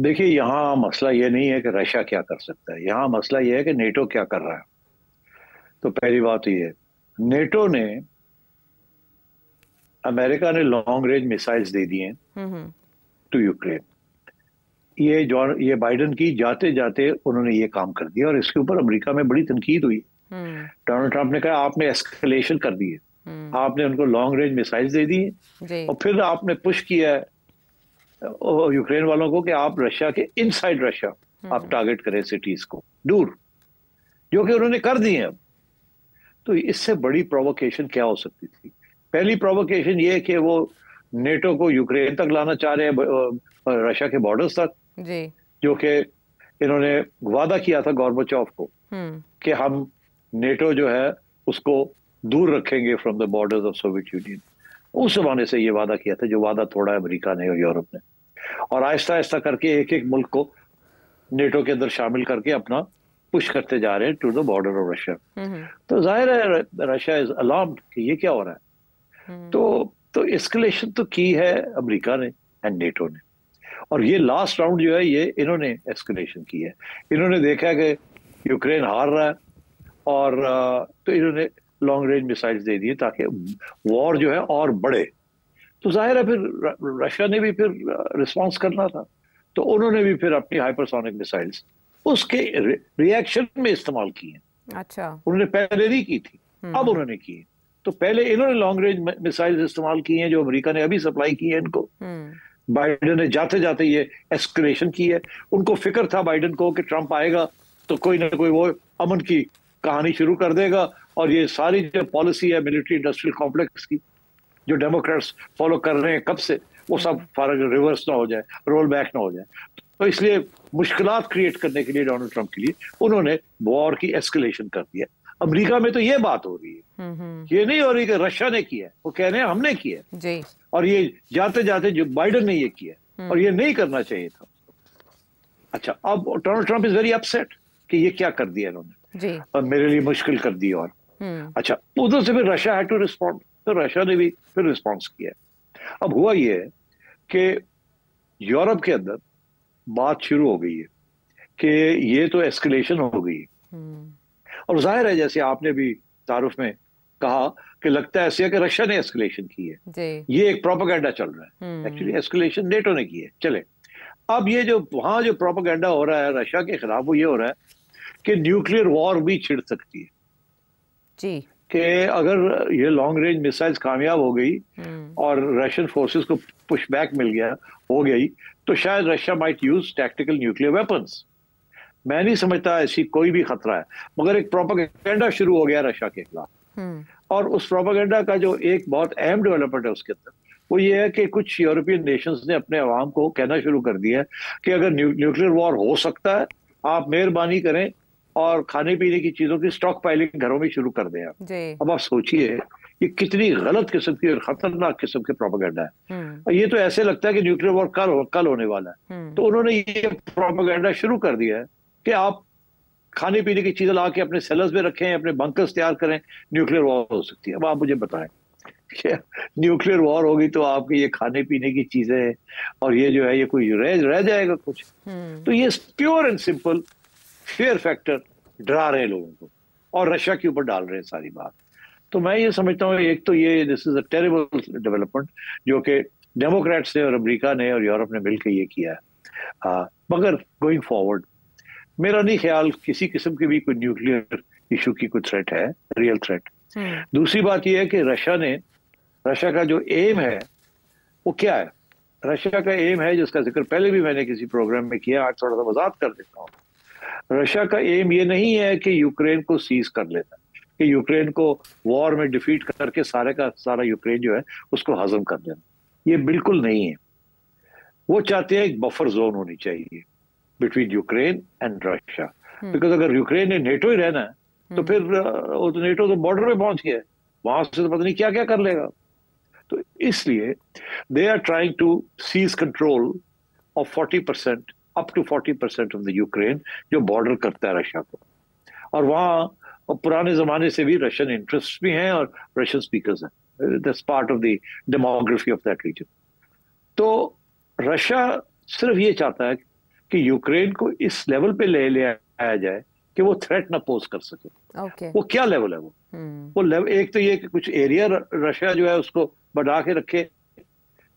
देखिए, यहाँ मसला ये नहीं है कि रशिया क्या कर सकता है, यहाँ मसला ये है कि नेटो क्या कर रहा है। तो पहली बात ये है, नेटो ने, अमेरिका ने लॉन्ग रेंज मिसाइल्स दे दिए टू यूक्रेन। ये बाइडेन की जाते जाते उन्होंने ये काम कर दिया और इसके ऊपर अमेरिका में बड़ी तनकीद हुई। डोनाल्ड ट्रंप ने कहा आपने एस्केलेशन कर दी है, आपने उनको लॉन्ग रेंज मिसाइल्स दे दी है और फिर आपने पुश किया है यूक्रेन वालों को कि आप रशिया के इनसाइड रशिया आप टारगेट करें सिटीज को दूर, जो कि उन्होंने कर दी है। अब तो इससे बड़ी प्रोवोकेशन क्या हो सकती थी? पहली प्रोवोकेशन ये है कि वो नेटो को यूक्रेन तक लाना चाह रहे हैं, रशिया के बॉर्डर्स तक, जो कि इन्होंने वादा किया था गोर्बाचोव को कि हम नेटो जो है उसको दूर रखेंगे from the borders of Soviet union. उस जमाने से ये वादा किया था, जो वादा तोड़ा अमेरिका ने और यूरोप ने, और आहिस्ता आहिस्ता करके एक एक मुल्क को नेटो के अंदर शामिल करके अपना पुश करते जा रहे हैं to the border of Russia. तो जाहिर है रशिया इज अलार्म्ड कि ये क्या हो रहा है। तो एस्केलेशन तो की है अमेरिका ने एंड नेटो ने, और ये लास्ट राउंड जो है ये इन्होंने एस्केलेशन की है। इन्होंने देखा कि यूक्रेन हार रहा है और तो इन्होंने लॉन्ग रेंज मिसाइल्स दे दिए ताकि वॉर जो है और बढ़े। तो जाहिर है फिर रशिया ने भी फिर रिस्पॉन्स करना था, तो उन्होंने भी फिर अपनी हाइपरसोनिक मिसाइल्स उसके रिएक्शन में इस्तेमाल की हैं। अच्छा, उन्होंने पहले नहीं की थी, अब उन्होंने की है। तो पहले इन्होंने लॉन्ग रेंज मिसाइल्स इस्तेमाल की हैं जो अमेरिका ने अभी सप्लाई की है इनको। बाइडेन ने जाते जाते ये एस्केलेशन की है। उनको फिक्र था बाइडेन को कि ट्रंप आएगा तो कोई ना कोई वो अमन की कहानी शुरू कर देगा और ये सारी जो पॉलिसी है मिलिट्री इंडस्ट्रियल कॉम्प्लेक्स की जो डेमोक्रेट्स फॉलो कर रहे हैं कब से, वो सब रिवर्स ना हो जाए, रोल बैक ना हो जाए। तो इसलिए मुश्किलात क्रिएट करने के लिए डोनाल्ड ट्रंप के लिए उन्होंने वॉर की एस्केलेशन कर दिया। अमेरिका में तो ये बात हो रही है, ये नहीं हो रही कि रशिया ने किया है, वो कह रहे हैं हमने किया जी। और ये जाते जाते जो बाइडेन ने ये किया और ये नहीं करना चाहिए था। अच्छा, अब Donald Trump is very upset कि ये क्या कर दिया इन्होंने जी, और मेरे लिए मुश्किल कर दी। और अच्छा, उधर से फिर रशिया हैड टू रिस्पॉन्ड, तो रशिया ने भी फिर रिस्पॉन्स किया। अब हुआ ये है कि यूरोप के अंदर बात शुरू हो गई है कि ये तो एस्केलेशन हो गई और जाहिर है जैसे आपने भी तारुफ में कहा कि लगता है ऐसे कि रशिया ने एस्केलेशन की है, ये एक प्रोपेगेंडा चल रहा है। एक्चुअली एस्केलेशन नेटो ने की है। चले, अब ये जो वहां जो प्रोपेगेंडा हो रहा है रशिया के खिलाफ, वो ये हो रहा है कि न्यूक्लियर वॉर भी छिड़ सकती है जी, कि अगर ये लॉन्ग रेंज मिसाइल्स कामयाब हो गई और रशियन फोर्सेस को पुश बैक मिल गया हो गई, तो शायद Russia might use tactical nuclear weapons. मैं नहीं समझता ऐसी कोई भी खतरा है, मगर एक प्रोपेगेंडा शुरू हो गया रशिया के खिलाफ। और उस प्रोपेगेंडा का जो एक बहुत अहम डेवलपमेंट है उसके अंदर, वो ये है कि कुछ यूरोपियन नेशंस ने अपने अवाम को कहना शुरू कर दिया है कि अगर न्यूक्लियर वॉर हो सकता है, आप मेहरबानी करें और खाने पीने की चीजों की स्टॉक पाइलिंग घरों में शुरू कर दें आप। अब आप सोचिए ये कितनी गलत किस्म की और खतरनाक किस्म के प्रोपेगेंडा है। ये तो ऐसे लगता है कि न्यूक्लियर वॉर कल होने वाला है। तो उन्होंने ये प्रोपेगेंडा शुरू कर दिया है कि आप खाने पीने की चीजें ला के अपने सेलर्स में रखें, अपने बंकर्स तैयार करें, न्यूक्लियर वॉर हो सकती है। अब आप मुझे बताएं कि न्यूक्लियर वॉर होगी तो आपके ये खाने पीने की चीजें और ये जो है ये कोई रह जाएगा कुछ? तो ये pure and simple fear factor डरा रहे हैं लोगों को और रशिया के ऊपर डाल रहे हैं सारी बात। तो मैं ये समझता हूँ एक तो ये this is a terrible development जो कि डेमोक्रेट्स ने और अमेरिका ने और यूरोप ने मिलकर ये किया है। मगर गोइंग फॉरवर्ड मेरा नहीं ख्याल किसी किस्म की भी कोई न्यूक्लियर इशू की कोई थ्रेट है, रियल थ्रेट। दूसरी बात यह है कि रशिया का जो एम है वो क्या है। रशिया का एम है, जिसका जिक्र पहले भी मैंने किसी प्रोग्राम में किया, आज थोड़ा सा वजाहत कर देता हूँ। रशिया का एम ये नहीं है कि यूक्रेन को सीज कर लेना, कि यूक्रेन को वॉर में डिफीट करके सारे का सारा यूक्रेन जो है उसको हजम कर देना, ये बिल्कुल नहीं है। वो चाहते हैं एक बफर जोन होनी चाहिए between Ukraine and Russia, because अगर यूक्रेन ने नेटो ही रहना है तो फिर वो तो नेटो तो बॉर्डर पे पहुंच गया है, वहां से तो पता नहीं क्या क्या कर लेगा। तो इसलिए they are trying to seize control of 40% up to 40% of the Ukraine, जो बॉर्डर करता है रशिया को। और वहां पुराने जमाने से भी रशियन इंटरेस्ट भी हैं और रशियन स्पीकर्स हैं, that's part of the demography of that region. तो रशिया सिर्फ ये चाहता है कि यूक्रेन को इस लेवल पे ले आया जाए कि वो थ्रेट ना पोज कर सके। वो क्या लेवल है वो लेवल, एक तो ये कि कुछ एरिया रशिया जो है उसको बढ़ा के रखे,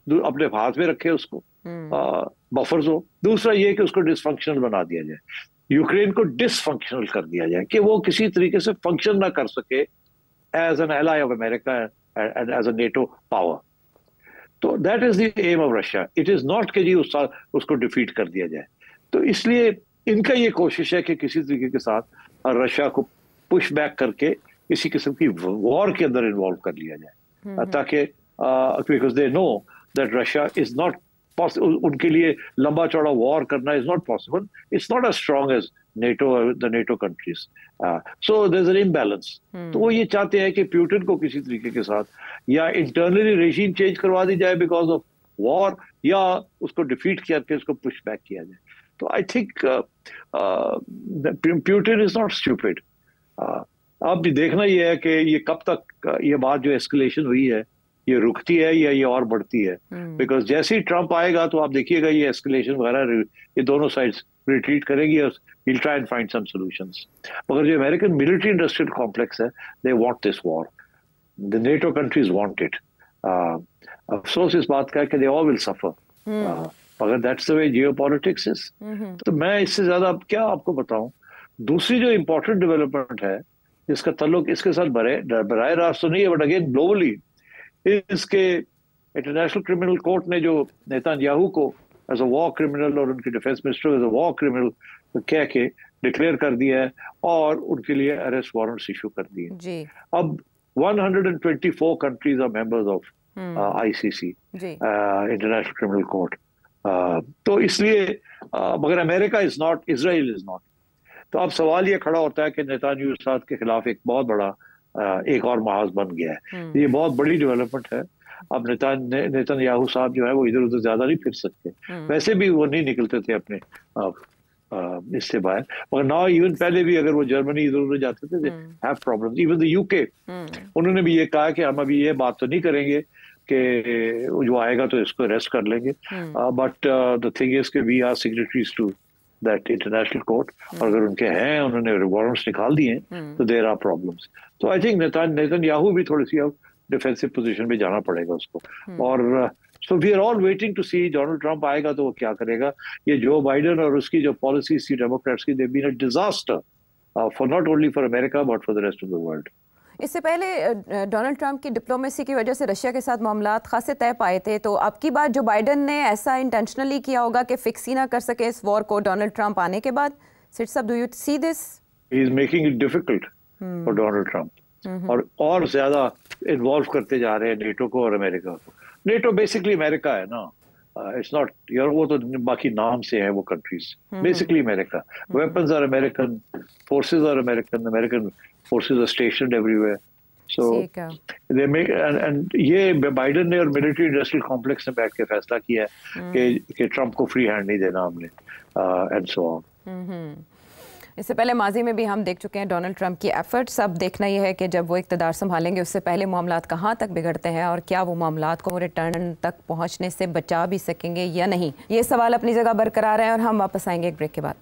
अपने हाथ में रखे उसको, बफर जोन। दूसरा ये कि उसको डिसफंक्शनल बना दिया जाए, यूक्रेन को डिसफंक्शनल कर दिया जाए कि वो किसी तरीके से फंक्शन ना कर सके as an ally of America and as a NATO power. तो that is the aim of Russia. It is not कि जी उसको डिफीट कर दिया जाए। तो इसलिए इनका ये कोशिश है कि किसी तरीके के साथ रशिया को पुश बैक करके किसी किस्म की वॉर के अंदर इन्वॉल्व कर लिया जाए, ताकि because they know that Russia is not possible, उनके लिए लंबा चौड़ा वॉर करना is not possible, it's not as strong as NATO, the NATO countries. So there's an imbalance. तो वो ये चाहते हैं कि प्यूटिन को किसी तरीके के साथ या इंटरनली रेजीम चेंज करवा दी जाए बिकॉज ऑफ वॉर, या उसको डिफीट करके उसको पुश बैक किया जाए। तो I think Putin is not stupid. अब भी देखना ये है कि ये कब तक ये बात जो एस्केलेशन हुई है ये रुकती है या ये और बढ़ती है। बिकॉज जैसे ही ट्रंप आएगा तो आप देखिएगा ये एस्केलेशन वगैरह ये दोनों साइड्स रिट्रीट करेंगी और he'll try and find some solutions. मगर जो अमेरिकन मिलिट्री इंडस्ट्रियल कॉम्प्लेक्स है, they want this war. The NATO countries want it. अफसोस इस बात का है कि they all will suffer. मगर that's the way geopolitics is. तो मैं इससे ज्यादा अब क्या आपको बताऊं। दूसरी जो इम्पोर्टेंट डेवलपमेंट है जिसका ताल्लुक इसके साथ बराह रास्त तो नहीं है, बट अगेन ग्लोबली, इसके इंटरनेशनल क्रिमिनल कोर्ट ने जो नेतन्याहू को एज अ वॉर क्रिमिनल और उनके defence minister as a war criminal कह के डिक्लेयर कर दिया है और उनके लिए अरेस्ट वारंट्स इशू कर दिए। अब 124 countries are members of ICC, international criminal court. तो इसलिए मगर America is not, Israel is not. तो अब सवाल ये खड़ा होता है कि नेतन्याहू साहब के खिलाफ एक बहुत बड़ा एक और महाज बन गया है। ये बहुत बड़ी डेवलपमेंट है। अब नेतन्याहू साहब जो है वो इधर उधर ज्यादा नहीं फिर सकते, वैसे भी वो नहीं निकलते थे अपने इससे बाहर, मगर नाउ इवन पहले भी अगर वो जर्मनी इधर उधर जाते थे have problems. Even the UK, उन्होंने भी ये कहा कि हम अभी ये बात तो नहीं करेंगे कि जो आएगा तो इसको अरेस्ट कर लेंगे, बट द थिंग इज कि we are signatories to that international court, और अगर उनके हैं, उन्होंने वारंट्स निकाल दिए तो देयर आर प्रॉब्लम्स। तो आई थिंक नेतन्याहू भी थोड़ी सी अब डिफेंसिव पोजीशन में जाना पड़ेगा उसको। और so we are all waiting to see Donald Trump आएगा तो वो क्या करेगा। ये जो बाइडेन और उसकी जो पॉलिसीज थी डेमोक्रेट्स की, they been a disaster for not only for America but for the rest of the world. इससे पहले डोनाल्ड ट्रंप की डिप्लोमेसी की वजह से रशिया के साथ मामलात खासे तय पाए थे, तो अब की बात जो बाइडेन ने ऐसा इंटेंशनली किया होगा कि फिक्स ही ना कर सके इस वॉर को डोनाल्ड ट्रंप आने के बाद। सिट साहब, do you see this? He is making it difficult for Donald Trump, और ज्यादा इन्वॉल्व करते जा रहे हैं नेटो को और अमेरिका को। नेटो बेसिकली अमेरिका है ना, इट्स नॉट यार, वो तो बाकी नाम से है वो countries, basically America. Weapons are American, forces are American, American forces are stationed everywhere. So they make, and ये बाइडेन ने और मिलिट्री इंडस्ट्रियल कॉम्प्लेक्स ने बैठ के फैसला किया है कि ट्रंप को फ्री हैंड नहीं देना हमने, एंड सो ऑन। इससे पहले माजी में भी हम देख चुके हैं डोनाल्ड ट्रंप की एफर्ट्स। अब देखना यह है कि जब वो इक़्तिदार संभालेंगे उससे पहले मामलात कहाँ तक बिगड़ते हैं और क्या वो मामलात को रिटर्न तक पहुँचने से बचा भी सकेंगे या नहीं। ये सवाल अपनी जगह बरकरार है और हम वापस आएंगे एक ब्रेक के बाद।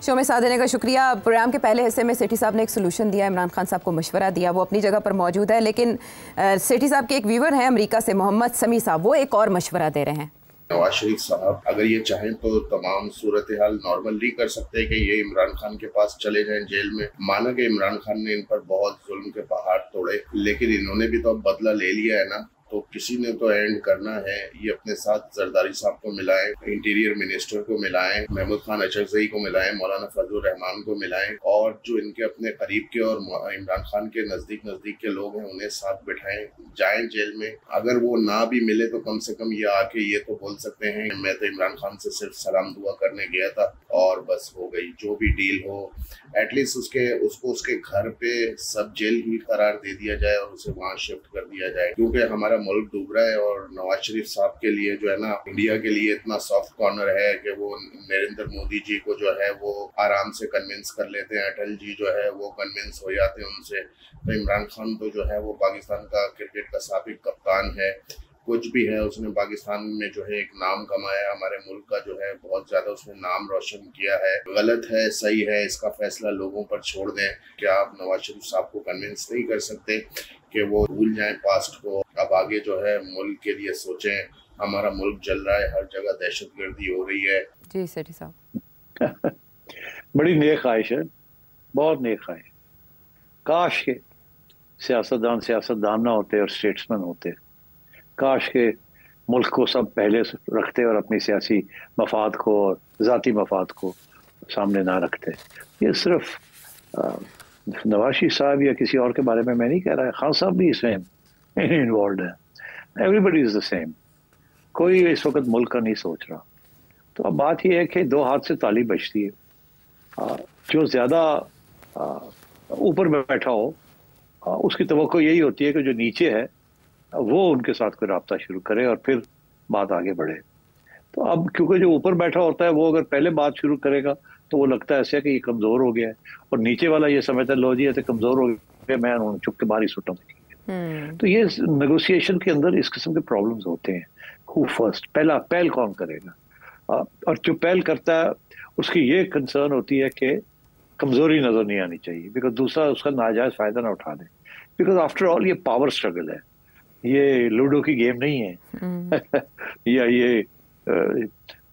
शो में साथ देने का शुक्रिया। प्रोग्राम के पहले हिस्से में सेठी साहब ने एक सोल्यूशन दिया, इमरान खान साहब को मशवरा दिया, वो अपनी जगह पर मौजूद है, लेकिन सेठी साहब के एक व्यूवर हैं अमेरिका से, मोहम्मद समी साहब, वो एक और मशवरा दे रहे हैं। नवाज शरीफ साहब अगर ये चाहें तो तमाम सूरत हाल नॉर्मली कर सकते हैं कि ये इमरान खान के पास चले जाएं जेल में। माना कि इमरान खान ने इन पर बहुत जुल्म के पहाड़ तोड़े, लेकिन इन्होंने भी तो अब बदला ले लिया है ना, तो किसी ने तो एंड करना है। ये अपने साथ जरदारी साहब को मिलाएं, इंटीरियर मिनिस्टर को मिलाएं, महमूद खान अचरजई को मिलाएं, मौलाना फजलुर रहमान को मिलाएं, और जो इनके अपने करीब के और इमरान खान के नजदीक के लोग हैं उन्हें साथ बिठाएं, जाएं जेल में। अगर वो ना भी मिले तो कम से कम ये आके ये तो बोल सकते हैं मैं तो इमरान खान से सिर्फ सलाम दुआ करने गया था और बस हो गई, जो भी डील हो एटलीस्ट उसको उसके घर पे सब जेल ही करार दे दिया जाए और उसे वहाँ शिफ्ट कर दिया जाए, क्योंकि हमारा मुल्क डूब रहा है। और नवाज शरीफ साहब के लिए जो है ना, इंडिया के लिए इतना सॉफ्ट कॉर्नर है कि वो नरेंद्र मोदी जी को जो है वो आराम से कन्विंस कर लेते हैं, अटल जी जो है वो कन्विंस हो जाते हैं उनसे। तो इमरान खान तो जो है वो पाकिस्तान का क्रिकेट का साबिक कप्तान है, कुछ भी है उसने पाकिस्तान में जो है एक नाम कमाया, हमारे मुल्क का जो है बहुत ज्यादा उसने नाम रोशन किया है। गलत है सही है इसका फैसला लोगों पर छोड़ दें। क्या आप नवाज शरीफ साहब को कन्विंस नहीं कर सकते कि वो भूल जाएं पास्ट को, अब आगे जो है मुल्क के लिए सोचें। हमारा मुल्क जल रहा है, हर जगह दहशतगर्दी हो रही है। जी सेठी साहब बड़ी नेक ख्वाहिश है, बहुत नेक ख्वाहिश। काश के सियासतदान ना होते और स्टेट्समैन होते, काश के मुल्क को सब पहले रखते और अपनी सियासी मफाद को और ज़ाती मफाद को सामने ना रखते। ये सिर्फ नवाशी साहब या किसी और के बारे में मैं नहीं कह रहा, खान साहब भी इसमें इन्वॉल्व है। एवरीबडी इज़ द सेम, कोई इस वक्त मुल्क का नहीं सोच रहा। तो अब बात यह है कि दो हाथ से ताली बजती है। जो ज़्यादा ऊपर बैठा हो उसकी तवक्को यही होती है कि जो नीचे है वो उनके साथ कोई राब्ता शुरू करे और फिर बात आगे बढ़े। तो अब क्योंकि जो ऊपर बैठा होता है वो अगर पहले बात शुरू करेगा तो वो लगता है ऐसे कि ये कमज़ोर हो गया है, और नीचे वाला ये समझता है लो जी ऐसे कमज़ोर हो गया, मैं उन्होंने चुप के बाहर ही सुटा। तो ये नेगोशिएशन के अंदर इस किस्म के प्रॉब्लम्स होते हैं। हु फर्स्ट, पहल कौन करेगा, और जो पहल करता है उसकी ये कंसर्न होती है कि कमज़ोरी नज़र नहीं आनी चाहिए, बिकॉज दूसरा उसका नाजायज़ फ़ायदा ना उठा दे। बिकॉज आफ्टर ऑल ये पावर स्ट्रगल है, ये लूडो की गेम नहीं है या ये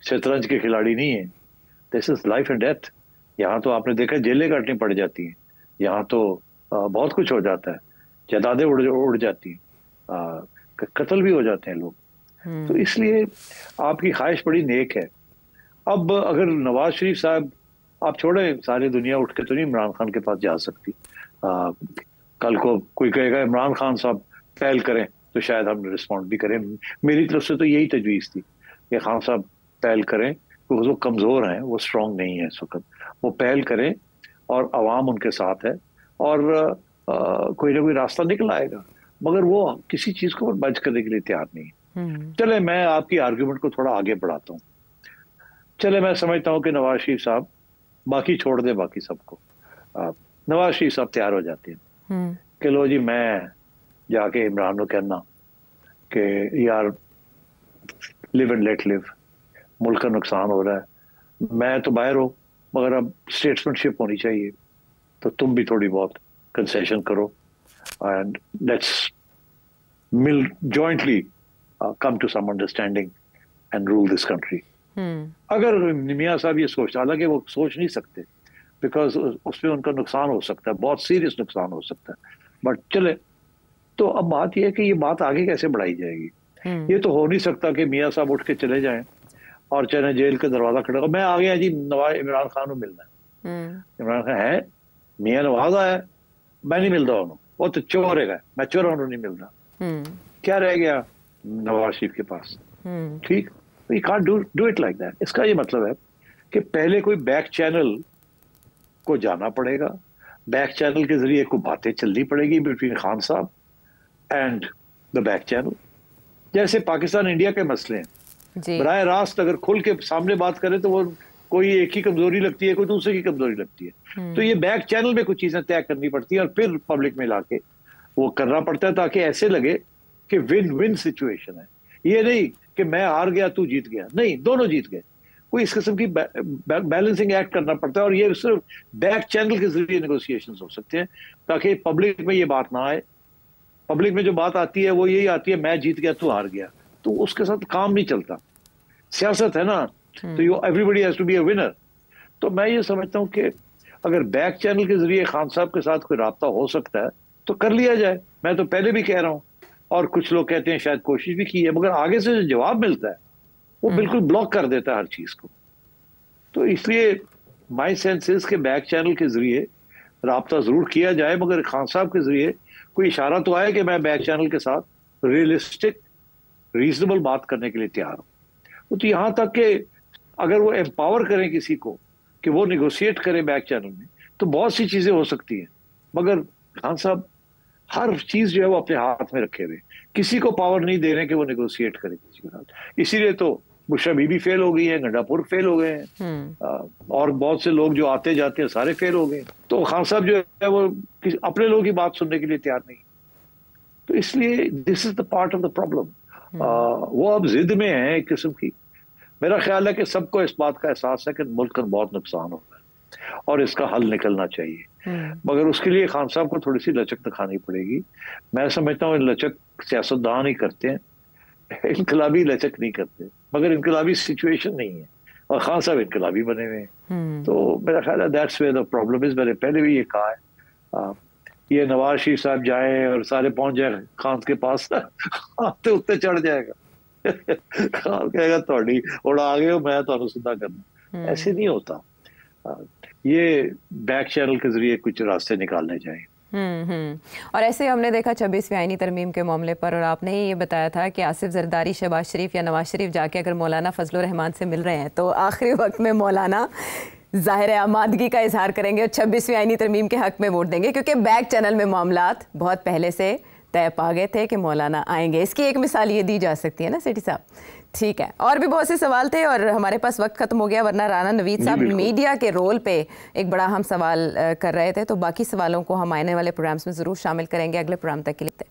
शतरंज के खिलाड़ी नहीं है। This is life and death. यहाँ तो आपने देखा जेलें काटनी पड़ जाती हैं, यहाँ तो बहुत कुछ हो जाता है, जायदादें उड़ जाती हैं, कत्ल भी हो जाते हैं लोग। तो इसलिए आपकी ख्वाहिश बड़ी नेक है। अब अगर नवाज शरीफ साहब, आप छोड़े सारी दुनिया उठ के तो नहीं इमरान खान के पास जा सकती। कल को कोई कहेगा इमरान खान साहब पहल करें तो शायद हम रिस्पॉन्ड भी करें। मेरी तरफ से तो यही तजवीज़ थी कि खान साहब पहल करें, क्योंकि वो कमज़ोर हैं, वो स्ट्रॉन्ग नहीं है इस वक्त। वो पहल करें और आवाम उनके साथ है और कोई ना कोई रास्ता निकल आएगा, मगर वो किसी चीज़ को बच करने के लिए तैयार नहीं है। चले मैं आपकी आर्ग्यूमेंट को थोड़ा आगे बढ़ाता हूँ। चले मैं समझता हूँ कि नवाज शरीफ साहब बाकी छोड़ दे, बाकी सबको। नवाज शरीफ साहब तैयार हो जाते हैं कि लो जी मैं जाके इमरान को कहना कि यार लिव एंड लेट लिव, मुल्क का नुकसान हो रहा है, मैं तो बाहर हूँ मगर अब स्टेट्समैनशिप होनी चाहिए, तो तुम भी थोड़ी बहुत कंसेशन करो एंड लेट्स मिल jointly come to some understanding and rule this country. अगर मियां साहब ये सोच, हालांकि वो सोच नहीं सकते बिकॉज उसमें उनका नुकसान हो सकता है, बहुत सीरियस नुकसान हो सकता है, बट चले। तो अब बात यह है कि ये बात आगे कैसे बढ़ाई जाएगी। ये तो हो नहीं सकता कि मियां साहब उठ के चले जाएं और चले जेल का दरवाजा खड़ा, मैं आ गया जी नवाज इमरान खान को मिलना है। इमरान खान है मियां नवाज आया, मैं नहीं मिलता उन्होंने, वो तो चोर है, मैं चोर उन्होंने नहीं मिलता। क्या रह गया नवाज शरीफ के पास? ठीक, you can't do it like that. इसका ये मतलब है कि पहले कोई बैक चैनल को जाना पड़ेगा, बैक चैनल के जरिए को बातें चलनी पड़ेगी बिटवीन खान साहब एंड द बैक चैनल। जैसे पाकिस्तान इंडिया के मसले हैं, बराह रास्त अगर खुल के सामने बात करें तो वो कोई एक ही कमजोरी लगती है, कोई दूसरे की कमजोरी लगती है। तो ये बैक चैनल में कुछ चीजें तय करनी पड़ती है और फिर पब्लिक में लाके वो करना पड़ता है, ताकि ऐसे लगे कि विन विन सिचुएशन है। ये नहीं कि मैं हार गया तू जीत गया, नहीं, दोनों जीत गए। कोई इस किस्म की बैलेंसिंग एक्ट करना पड़ता है, और ये सिर्फ बैक चैनल के जरिए नेगोशिएशंस हो सकते हैं, ताकि पब्लिक में ये बात ना आए। पब्लिक में जो बात आती है वो यही आती है मैं जीत गया तू हार गया, तो उसके साथ काम नहीं चलता। सियासत है ना, तो you everybody has to be a winner. तो मैं ये समझता हूँ कि अगर बैक चैनल के जरिए खान साहब के साथ कोई राब्ता हो सकता है तो कर लिया जाए। मैं तो पहले भी कह रहा हूँ, और कुछ लोग कहते हैं शायद कोशिश भी की है, मगर आगे से जो जवाब मिलता है वो बिल्कुल ब्लॉक कर देता है हर चीज को। तो इसलिए माई सेंस इज के बैक चैनल के जरिए राब्ता जरूर किया जाए, मगर खान साहब के जरिए कोई इशारा तो आए कि मैं बैक चैनल के साथ रियलिस्टिक रीजनेबल बात करने के लिए तैयार हूं। तो यहां तक कि अगर वो एम्पावर करें किसी को कि वो निगोशिएट करें बैक चैनल में, तो बहुत सी चीजें हो सकती हैं, मगर खान साहब हर चीज जो है वो अपने हाथ में रखे हुए, किसी को पावर नहीं दे रहे कि वो निगोशिएट करे किसी के साथ। इसीलिए तो बुशरा बीबी फेल हो गई है, गंडापुर फेल हो गए हैं, और बहुत से लोग जो आते जाते हैं सारे फेल हो गए। तो खान साहब जो है वो अपने लोगों की बात सुनने के लिए तैयार नहीं। तो इसलिए this is the part of the problem. वो अब जिद में है एक किस्म की। मेरा ख्याल है कि सबको इस बात का एहसास है कि मुल्क का बहुत नुकसान हो रहा है और इसका हल निकलना चाहिए, मगर उसके लिए खान साहब को थोड़ी सी लचक दिखानी पड़ेगी। मैं समझता हूँ लचक सियासतदान ही करते हैं, इनकलाबी लचक नहीं करते, मगर इनकलाबी सिचुएशन नहीं है और खान साहब इनकलाबी बने हुए हैं। तो मेरा ख्याल है that's where the problem is. मैंने पहले भी ये कहा है, ये नवाज शरीफ साहब जाए और सारे पहुंच जाए खान के पास, आते उत्ते चढ़ जाएगा। खान कहेगा थोड़ी और आ गए हो, मैं तो सीधा करना। ऐसे नहीं होता। ये बैक चैनल के जरिए कुछ रास्ते निकालने चाहिए। और ऐसे हमने देखा 26वीं आईनी तरमीम के मामले पर, और आपने ही ये बताया था कि आसिफ जरदारी, शहबाज शरीफ या नवाज शरीफ जाके अगर मौलाना फजल रहमान से मिल रहे हैं तो आखिरी वक्त में मौलाना ज़ाहिर आमादगी का इजहार करेंगे और 26वीं आईनी तरमीम के हक में वोट देंगे, क्योंकि बैक चैनल में मामलात बहुत पहले से तय पा गए थे कि मौलाना आएंगे। इसकी एक मिसाल ये दी जा सकती है ना सेठी साहब? ठीक है, और भी बहुत से सवाल थे और हमारे पास वक्त खत्म हो गया, वरना राना नवीद साहब मीडिया के रोल पे एक बड़ा हम सवाल कर रहे थे, तो बाकी सवालों को हम आने वाले प्रोग्राम्स में ज़रूर शामिल करेंगे। अगले प्रोग्राम तक के लिए